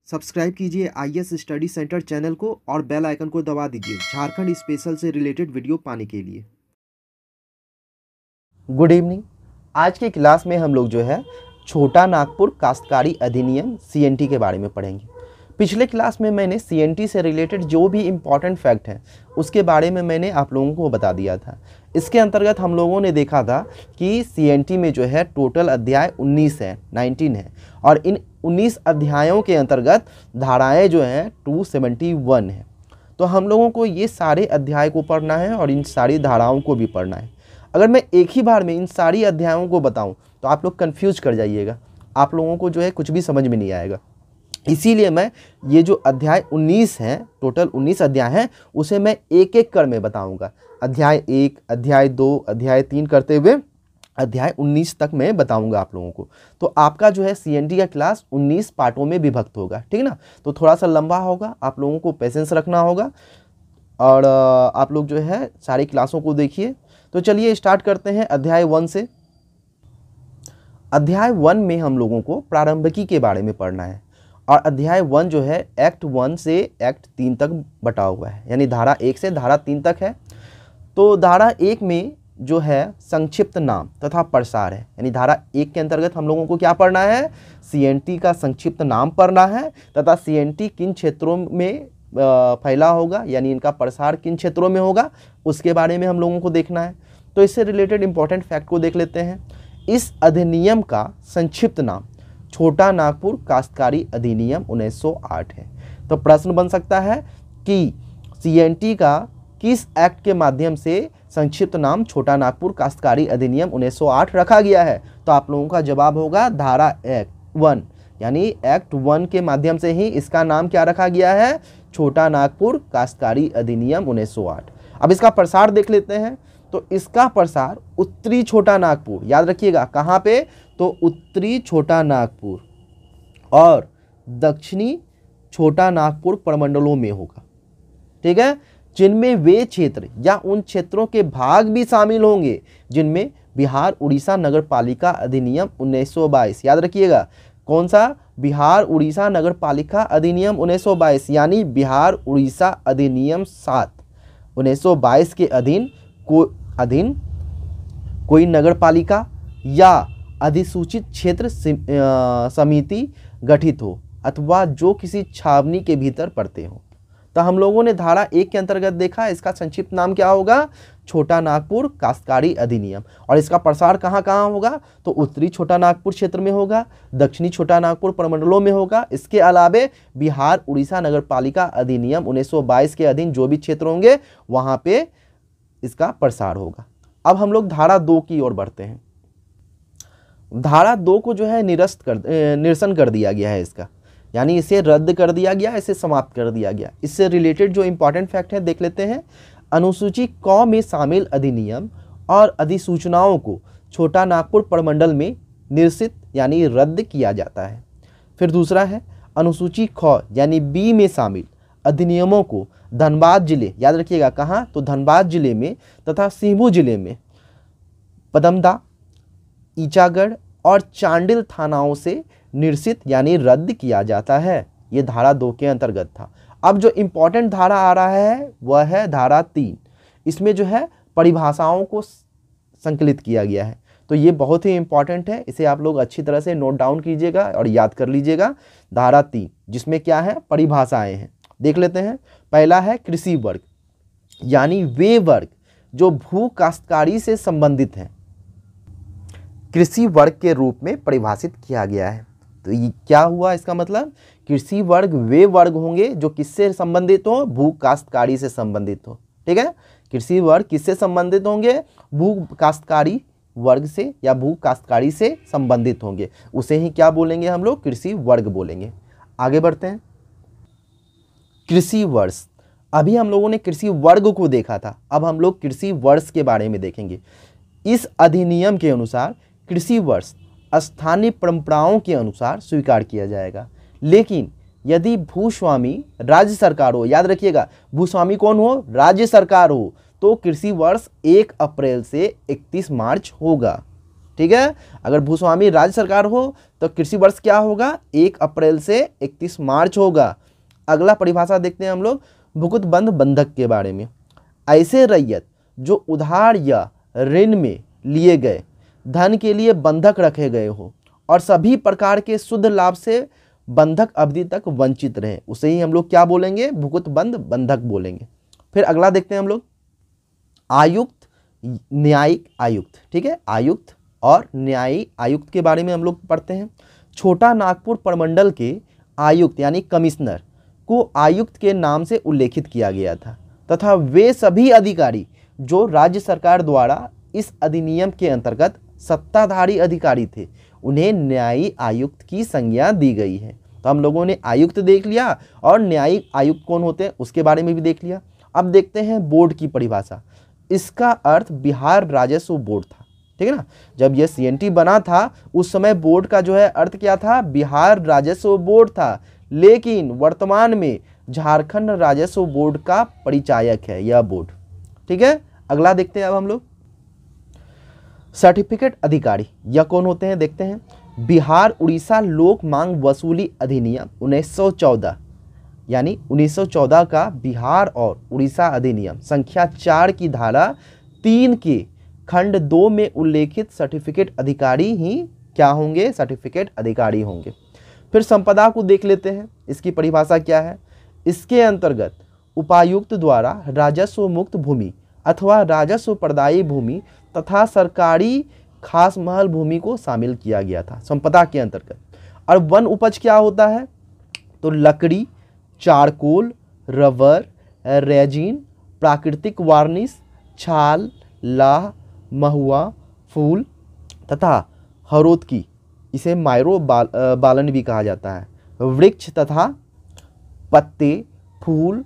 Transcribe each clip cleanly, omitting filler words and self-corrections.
Subscribe कीजिए IAS study centre channel को और बेल आइकन को दबा दीजिए झारखंड स्पेशल से रिलेटेड वीडियो पाने के लिए। Good evening. आज की क्लास में हम लोग जो है छोटा नागपुर काश्तकारी अधिनियम सीएनटी के बारे में पढ़ेंगे। पिछले क्लास में मैंने सीएनटी से रिलेटेड जो भी इम्पॉर्टेंट फैक्ट हैं उसके बारे में मैंने आप लोगों को बता दिया था। इसके अंतर्गत हम लोगों ने देखा था कि सीएनटी में जो है टोटल अध्याय 19 है और इन 19 अध्यायों के अंतर्गत धाराएं जो हैं 271 है। तो हम लोगों को ये सारे अध्याय को पढ़ना है और इन सारी धाराओं को भी पढ़ना है। अगर मैं एक ही बार में इन सारी अध्यायों को बताऊं तो आप लोग कंफ्यूज कर जाइएगा, आप लोगों को जो है कुछ भी समझ में नहीं आएगा। इसीलिए मैं ये जो अध्याय 19 हैं, टोटल 19 अध्याय हैं, उसे मैं एक एक कर में बताऊंगा। अध्याय 1, अध्याय 2, अध्याय 3 करते हुए अध्याय 19 तक मैं बताऊंगा आप लोगों को। तो आपका जो है सीएनटी का क्लास 19 पार्टों में विभक्त होगा, ठीक है ना। तो थोड़ा सा लंबा होगा, आप लोगों को पेशेंस रखना होगा और आप लोग जो है सारी क्लासों को देखिए। तो चलिए स्टार्ट करते हैं अध्याय 1 से। अध्याय 1 में हम लोगों को प्रारंभिकी के बारे में पढ़ना है और अध्याय 1 जो है एक्ट 1 से एक्ट 3 तक बटा हुआ है, यानी धारा 1 से धारा 3 तक है। तो धारा 1 में जो है संक्षिप्त नाम तथा प्रसार है, यानी धारा 1 के अंतर्गत हम लोगों को क्या पढ़ना है, सीएनटी का संक्षिप्त नाम पढ़ना है तथा सीएनटी किन क्षेत्रों में फैला होगा, यानी इनका प्रसार किन क्षेत्रों में होगा, उसके बारे में हम लोगों को देखना है। तो इससे रिलेटेड इंपॉर्टेंट फैक्ट को देख लेते हैं। इस अधिनियम का संक्षिप्त नाम छोटा नागपुर काश्तकारी अधिनियम 1908 है। तो प्रश्न बन सकता है कि सीएनटी का किस एक्ट के माध्यम से संक्षिप्त नाम छोटा नागपुर काश्तकारी अधिनियम 1908 रखा गया है। तो आप लोगों का जवाब होगा धारा एक्ट 1, यानी एक्ट 1 के माध्यम से ही इसका नाम क्या रखा गया है, छोटा नागपुर काश्तकारी अधिनियम 1908। अब इसका प्रसार देख लेते हैं। तो इसका प्रसार उत्तरी छोटा नागपुर, याद रखिएगा कहाँ पे, तो उत्तरी छोटा नागपुर और दक्षिणी छोटा नागपुर प्रमंडलों में होगा, ठीक है, जिनमें वे क्षेत्र या उन क्षेत्रों के भाग भी शामिल होंगे जिनमें बिहार उड़ीसा नगर पालिका अधिनियम 1922, याद रखिएगा कौन सा, बिहार उड़ीसा नगर पालिका अधिनियम 1922, यानी बिहार उड़ीसा अधिनियम 7 1922 के अधीन कोई नगर पालिका या अधिसूचित क्षेत्र समिति गठित हो अथवा जो किसी छावनी के भीतर पड़ते हो। तो हम लोगों ने धारा 1 के अंतर्गत देखा, इसका संक्षिप्त नाम क्या होगा, छोटा नागपुर काश्तकारी अधिनियम। और इसका प्रसार कहाँ कहाँ होगा, तो उत्तरी छोटा नागपुर क्षेत्र में होगा, दक्षिणी छोटा नागपुर प्रमंडलों में होगा। इसके अलावे बिहार उड़ीसा नगर पालिका अधिनियम 1922 के अधीन जो भी क्षेत्र होंगे वहाँ पे इसका प्रसार होगा। अब हम लोग धारा 2 की ओर बढ़ते हैं। धारा 2 को जो है निरसन कर दिया गया है इसका, यानी इसे रद्द कर दिया गया, इसे समाप्त कर दिया गया। इससे रिलेटेड जो इंपॉर्टेंट फैक्ट है देख लेते हैं। अनुसूची क में शामिल अधिनियम और अधिसूचनाओं को छोटा नागपुर प्रमंडल में निरसित यानी रद्द किया जाता है। फिर दूसरा है अनुसूची ख यानी बी में शामिल अधिनियमों को धनबाद जिले, याद रखिएगा कहाँ, तो धनबाद जिले में तथा सिंहभूम जिले में पदमदा, ईचागढ़ और चांडिल थानाओं से निरसित यानी रद्द किया जाता है। ये धारा 2 के अंतर्गत था। अब जो इंपॉर्टेंट धारा आ रहा है वह है धारा 3। इसमें जो है परिभाषाओं को संकलित किया गया है। तो ये बहुत ही इंपॉर्टेंट है, इसे आप लोग अच्छी तरह से नोट डाउन कीजिएगा और याद कर लीजिएगा। धारा 3 जिसमें क्या है, परिभाषाएं हैं, देख लेते हैं। पहला है कृषि वर्ग, यानी वे वर्ग जो भू काश्तकारी से संबंधित हैं, कृषि वर्ग के रूप में परिभाषित किया गया है। तो ये क्या हुआ, इसका मतलब कृषि वर्ग वे वर्ग होंगे जो किससे संबंधित हो, भू काश्तकारी से संबंधित हो, ठीक है। कृषि वर्ग किससे संबंधित होंगे, भू काश्तकारी वर्ग से या भू काश्तकारी से संबंधित होंगे, उसे ही क्या बोलेंगे हम लोग, कृषि वर्ग बोलेंगे। आगे बढ़ते हैं। कृषि वर्ष, अभी हम लोगों ने कृषि वर्ग को देखा था, अब हम लोग कृषि वर्ष के बारे में देखेंगे। इस अधिनियम के अनुसार कृषि वर्ष स्थानीय परंपराओं के अनुसार स्वीकार किया जाएगा, लेकिन यदि भूस्वामी राज्य सरकार हो, याद रखिएगा भूस्वामी कौन हो, राज्य सरकार हो, तो कृषि वर्ष 1 अप्रैल से 31 मार्च होगा, ठीक ठीक है। अगर भूस्वामी राज्य सरकार हो तो कृषि वर्ष क्या होगा, 1 अप्रैल से 31 मार्च होगा। अगला परिभाषा देखते हैं हम लोग भुकुत बंध बंधक के बारे में। ऐसे रैयत जो उधार या ऋण में लिए गए धन के लिए बंधक रखे गए हो और सभी प्रकार के शुद्ध लाभ से बंधक अवधि तक वंचित रहे, उसे ही हम लोग क्या बोलेंगे, भुकुत बंध बंधक बोलेंगे। फिर अगला देखते हैं हम लोग आयुक्त न्यायिक आयुक्त, ठीक है। आयुक्त और न्यायिक आयुक्त के बारे में हम लोग पढ़ते हैं। छोटा नागपुर प्रमंडल के आयुक्त यानी कमिश्नर को आयुक्त के नाम से उल्लेखित किया गया था तथा वे सभी अधिकारी जो राज्य सरकार द्वारा इस अधिनियम के अंतर्गत सत्ताधारी अधिकारी थे उन्हें न्यायिक आयुक्त की संज्ञा दी गई है। तो हम लोगों ने आयुक्त देख लिया और न्यायिक आयुक्त कौन होते हैं उसके बारे में भी देख लिया। अब देखते हैं बोर्ड की परिभाषा। इसका अर्थ बिहार राजस्व बोर्ड था, ठीक है ना। जब यह CNT बना था उस समय बोर्ड का जो है अर्थ क्या था, बिहार राजस्व बोर्ड था, लेकिन वर्तमान में झारखंड राजस्व बोर्ड का परिचायक है यह बोर्ड, ठीक है। अगला देखते हैं अब हम लोग सर्टिफिकेट अधिकारी, यह कौन होते हैं देखते हैं। बिहार उड़ीसा लोक मांग वसूली अधिनियम 1914 यानी 1914 का बिहार और उड़ीसा अधिनियम संख्या 4 की धारा 3 के खंड 2 में उल्लेखित सर्टिफिकेट अधिकारी ही क्या होंगे, सर्टिफिकेट अधिकारी होंगे। फिर संपदा को देख लेते हैं, इसकी परिभाषा क्या है। इसके अंतर्गत उपायुक्त द्वारा राजस्व मुक्त भूमि अथवा राजस्व प्रदायी भूमि तथा सरकारी खास महल भूमि को शामिल किया गया था संपदा के अंतर्गत। और वन उपज क्या होता है, तो लकड़ी, चारकोल, रबर, रेजिन, प्राकृतिक वार्निश, छाल, लाह, महुआ, फूल तथा हरोत्की, इसे मायरो बालन भी कहा जाता है, वृक्ष तथा पत्ते, फूल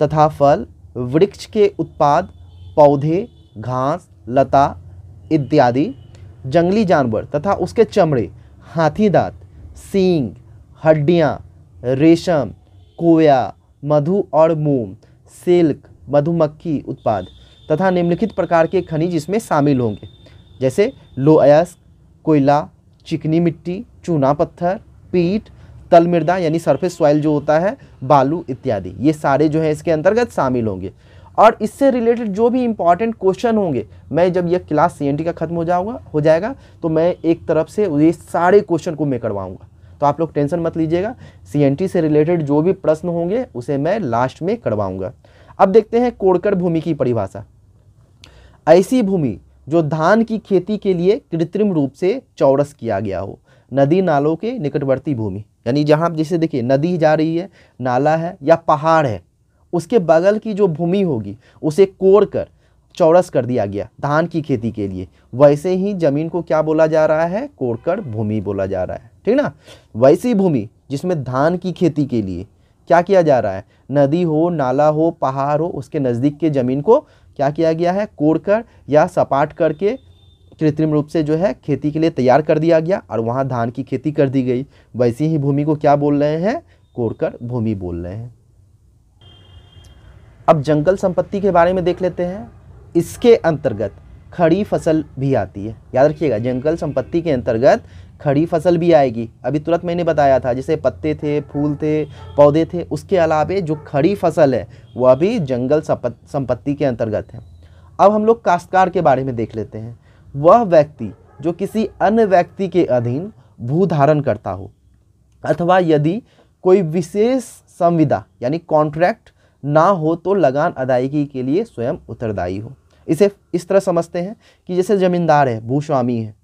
तथा फल, वृक्ष के उत्पाद, पौधे, घास, लता इत्यादि, जंगली जानवर तथा उसके चमड़े, हाथी दांत, सींग, हड्डियाँ, रेशम, कोया, मधु और मोम, सिल्क, मधुमक्खी उत्पाद तथा निम्नलिखित प्रकार के खनिज इसमें शामिल होंगे, जैसे लोह अयस्क, कोयला, चिकनी मिट्टी, चूना पत्थर, पीट, तल मृदा यानी सरफेस सॉइल जो होता है, बालू इत्यादि, ये सारे जो है इसके अंतर्गत शामिल होंगे। और इससे रिलेटेड जो भी इंपॉर्टेंट क्वेश्चन होंगे, मैं जब यह क्लास CNT का खत्म हो जाएगा तो मैं एक तरफ से ये सारे क्वेश्चन को मैं करवाऊंगा, तो आप लोग टेंशन मत लीजिएगा। CNT से रिलेटेड जो भी प्रश्न होंगे उसे मैं लास्ट में करवाऊंगा। अब देखते हैं कोड़कर भूमि की परिभाषा। ऐसी भूमि जो धान की खेती के लिए कृत्रिम रूप से चौरस किया गया हो, नदी नालों के निकटवर्ती भूमि, यानी जहाँ जैसे देखिए नदी जा रही है, नाला है या पहाड़ है, उसके बगल की जो भूमि होगी उसे कोड़ कर चौरस कर दिया गया धान की खेती के लिए, वैसे ही जमीन को क्या बोला जा रहा है, कोड़कर भूमि बोला जा रहा है, ठीक ना। वैसी भूमि जिसमें धान की खेती के लिए क्या किया जा रहा है, नदी हो, नाला हो, पहाड़ हो, उसके नज़दीक के ज़मीन को क्या किया गया है, कोड़कर या सपाट करके कृत्रिम रूप से जो है खेती के लिए तैयार कर दिया गया और वहाँ धान की खेती कर दी गई। वैसी ही भूमि को क्या बोल रहे हैं, कोड़कर भूमि बोल रहे हैं। अब जंगल संपत्ति के बारे में देख लेते हैं। इसके अंतर्गत खड़ी फसल भी आती है, याद रखिएगा, जंगल संपत्ति के अंतर्गत खड़ी फसल भी आएगी। अभी तुरंत मैंने बताया था, जैसे पत्ते थे, फूल थे, पौधे थे, उसके अलावे जो खड़ी फसल है वह भी जंगल संपत्ति के अंतर्गत है। अब हम लोग काश्तकार के बारे में देख लेते हैं। वह व्यक्ति जो किसी अन्य व्यक्ति के अधीन भू धारण करता हो अथवा यदि कोई विशेष संविदा यानी कॉन्ट्रैक्ट ना हो तो लगान अदायगी के लिए स्वयं उत्तरदायी हो। इसे इस तरह समझते हैं कि जैसे जमींदार है, भूस्वामी है,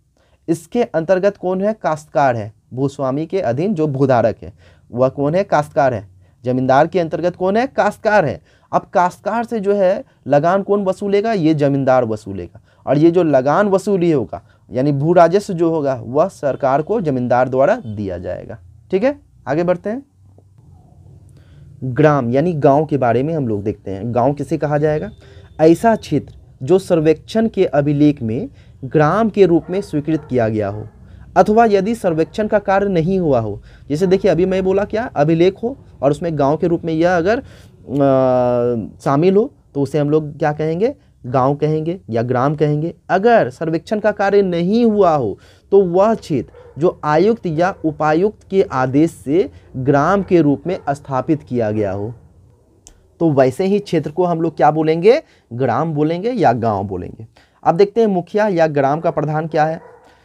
इसके अंतर्गत कौन है, काश्तकार है। भूस्वामी के अधीन जो भूधारक है वह कौन है, काश्तकार है। जमींदार के अंतर्गत कौन है, काश्तकार है। अब काश्तकार से जो है लगान कौन वसूलेगा, ये जमींदार वसूलेगा, और ये जो लगान वसूली होगा यानी भू राजस्व जो होगा वह सरकार को जमींदार द्वारा दिया जाएगा। ठीक है, आगे बढ़ते हैं। ग्राम यानी गांव के बारे में हम लोग देखते हैं। गांव किसे कहा जाएगा, ऐसा क्षेत्र जो सर्वेक्षण के अभिलेख में ग्राम के रूप में स्वीकृत किया गया हो अथवा यदि सर्वेक्षण का कार्य नहीं हुआ हो। जैसे देखिए अभी मैं बोला क्या, अभिलेख हो और उसमें गांव के रूप में यह अगर शामिल हो तो उसे हम लोग क्या कहेंगे, गांव कहेंगे या ग्राम कहेंगे। अगर सर्वेक्षण का कार्य नहीं हुआ हो तो वह क्षेत्र जो आयुक्त या उपायुक्त के आदेश से ग्राम के रूप में स्थापित किया गया हो, तो वैसे ही क्षेत्र को हम लोग क्या बोलेंगे, ग्राम बोलेंगे या गांव बोलेंगे। अब देखते हैं मुखिया या ग्राम का प्रधान क्या है।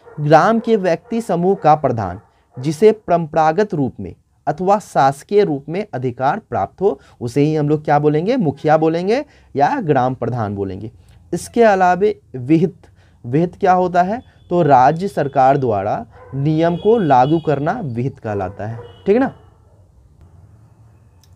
ग्राम के व्यक्ति समूह का प्रधान जिसे परंपरागत रूप में अथवा शासकीय रूप में अधिकार प्राप्त हो, उसे ही हम लोग क्या बोलेंगे, मुखिया बोलेंगे या ग्राम प्रधान बोलेंगे। इसके अलावे विहित, विहित क्या होता है, तो राज्य सरकार द्वारा नियम को लागू करना विहित कहलाता है, ठीक है ना।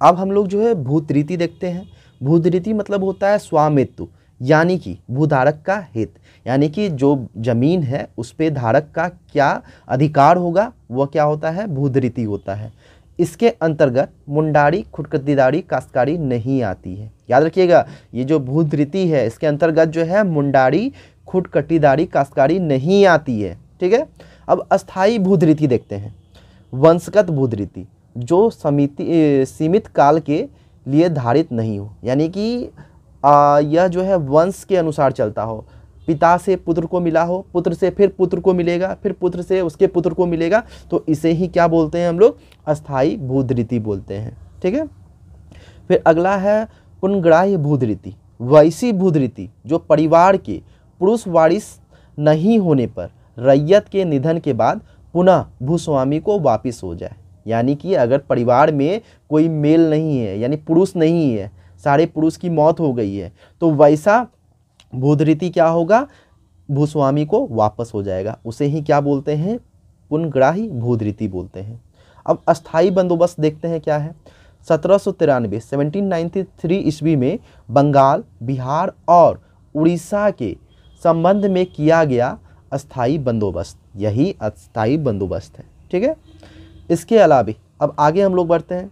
अब हम लोग जो है भूतरीति देखते हैं। भूतरीति मतलब होता है स्वामित्व, यानी कि भूधारक का हित, यानी कि जो जमीन है उस पे धारक का क्या अधिकार होगा, वह क्या होता है, भूधरीति होता है। इसके अंतर्गत मुंडारी, खुदकतीदारी, काश्तकारी नहीं आती है। याद रखिएगा, ये जो भूधरीति है इसके अंतर्गत जो है मुंडारी, खुदकतीदारी, काश्तकारी नहीं आती है, ठीक है। अब अस्थाई भूधरीति देखते हैं। वंशगत भूधरीति जो सीमित काल के लिए धारित नहीं हो, यानी कि यह जो है वंश के अनुसार चलता हो। पिता से पुत्र को मिला हो, पुत्र से फिर पुत्र को मिलेगा, फिर पुत्र से उसके पुत्र को मिलेगा, तो इसे ही क्या बोलते हैं हम लोग, अस्थाई भूधरीति बोलते हैं, ठीक है। फिर अगला है पुनर्ग्राह्य भूधरीति। वैसी भूधरीति जो परिवार के पुरुष वारिस नहीं होने पर रैयत के निधन के बाद पुनः भूस्वामी को वापिस हो जाए। यानी कि अगर परिवार में कोई मेल नहीं है, यानी पुरुष नहीं है, सारे पुरुष की मौत हो गई है, तो वैसा भूधरीति क्या होगा, भूस्वामी को वापस हो जाएगा। उसे ही क्या बोलते हैं, पुनर्ग्राही भूधरीति बोलते हैं। अब अस्थाई बंदोबस्त देखते हैं क्या है। 1793 ईस्वी में बंगाल, बिहार और उड़ीसा के संबंध में किया गया अस्थाई बंदोबस्त, यही अस्थाई बंदोबस्त है, ठीक है। इसके अलावा अब आगे हम लोग बढ़ते हैं।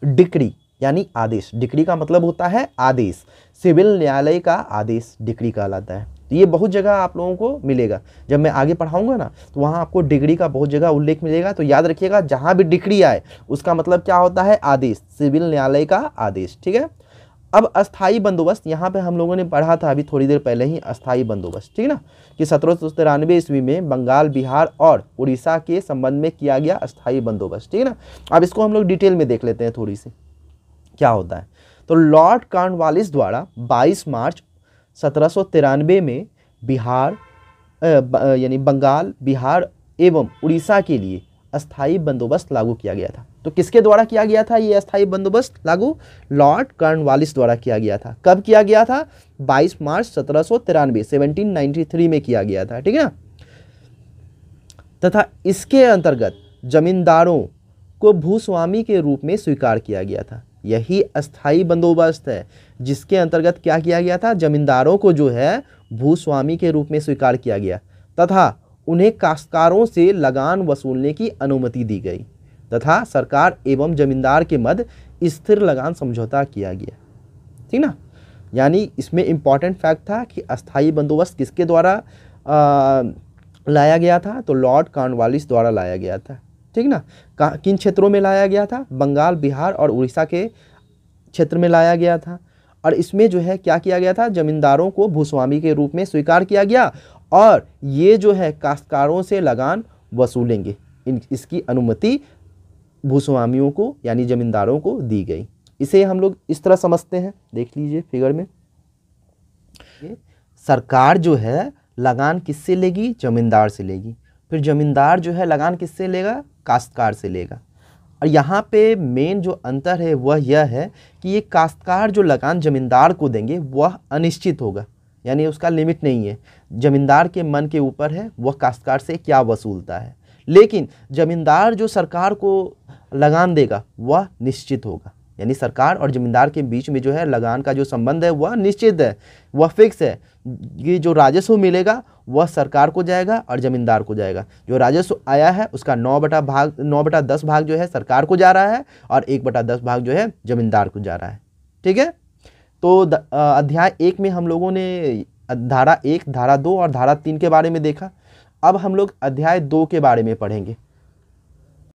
डिक्री यानी आदेश। डिक्री का मतलब होता है आदेश। सिविल न्यायालय का आदेश डिक्री कहलाता है। तो ये बहुत जगह आप लोगों को मिलेगा, जब मैं आगे पढ़ाऊंगा ना तो वहाँ आपको डिक्री का बहुत जगह उल्लेख मिलेगा। तो याद रखिएगा, जहाँ भी डिक्री आए उसका मतलब क्या होता है, आदेश, सिविल न्यायालय का आदेश, ठीक है। अब अस्थाई बंदोबस्त, यहाँ पे हम लोगों ने पढ़ा था अभी थोड़ी देर पहले ही, अस्थाई बंदोबस्त, ठीक है ना, कि 1793 ईस्वी में बंगाल, बिहार और उड़ीसा के संबंध में किया गया अस्थाई बंदोबस्त, ठीक है ना। अब इसको हम लोग डिटेल में देख लेते हैं थोड़ी सी क्या होता है। तो लॉर्ड कॉर्नवालिस द्वारा 22 मार्च 1793 में बिहार यानी बंगाल, बिहार एवं उड़ीसा के लिए अस्थाई बंदोबस्त लागू किया गया था। तो किसके द्वारा किया गया था ये अस्थाई बंदोबस्त लागू? लॉर्ड कॉर्नवालिस द्वारा किया गया था। कब किया गया था? 22 मार्च 1793 में किया गया था, ठीक है ना। तथा इसके अंतर्गत जमींदारों को भूस्वामी के रूप में स्वीकार किया गया था। यही अस्थाई बंदोबस्त है जिसके अंतर्गत क्या किया गया था, जमींदारों को जो है भूस्वामी के रूप में स्वीकार किया गया तथा उन्हें काश्तकारों से लगान वसूलने की अनुमति दी गई तथा सरकार एवं जमींदार के मध्य स्थिर लगान समझौता किया गया, ठीक ना। यानी इसमें इम्पॉर्टेंट फैक्ट था कि अस्थाई बंदोबस्त किसके द्वारा लाया गया था, तो लॉर्ड कॉर्नवालिस द्वारा लाया गया था, ठीक ना। किन क्षेत्रों में लाया गया था? बंगाल, बिहार और उड़ीसा के क्षेत्र में लाया गया था। और इसमें जो है क्या किया गया था, जमींदारों को भूस्वामी के रूप में स्वीकार किया गया और ये जो है काश्तकारों से लगान वसूलेंगे, इसकी अनुमति भूस्वामियों को यानी जमींदारों को दी गई। इसे हम लोग इस तरह समझते हैं, देख लीजिए फिगर में। सरकार जो है लगान किससे लेगी? जमींदार से लेगी। फिर जमींदार जो है लगान किससे लेगा? काश्तकार से लेगा। और यहाँ पे मेन जो अंतर है वह यह है कि ये काश्तकार जो लगान जमींदार को देंगे वह अनिश्चित होगा, यानी उसका लिमिट नहीं है। जमींदार के मन के ऊपर है वह काश्तकार से क्या वसूलता है। लेकिन जमींदार जो सरकार को लगान देगा वह निश्चित होगा, यानी सरकार और जमींदार के बीच में जो है लगान का जो संबंध है वह निश्चित है, वह फिक्स है। ये जो राजस्व मिलेगा वह सरकार को जाएगा और जमींदार को जाएगा। जो राजस्व आया है उसका 9/10 भाग जो है सरकार को जा रहा है और 1/10 भाग जो है जमींदार को जा रहा है, ठीक है। तो अध्याय 1 में हम लोगों ने धारा 1, धारा 2 और धारा 3 के बारे में देखा। अब हम लोग अध्याय 2 के बारे में पढ़ेंगे।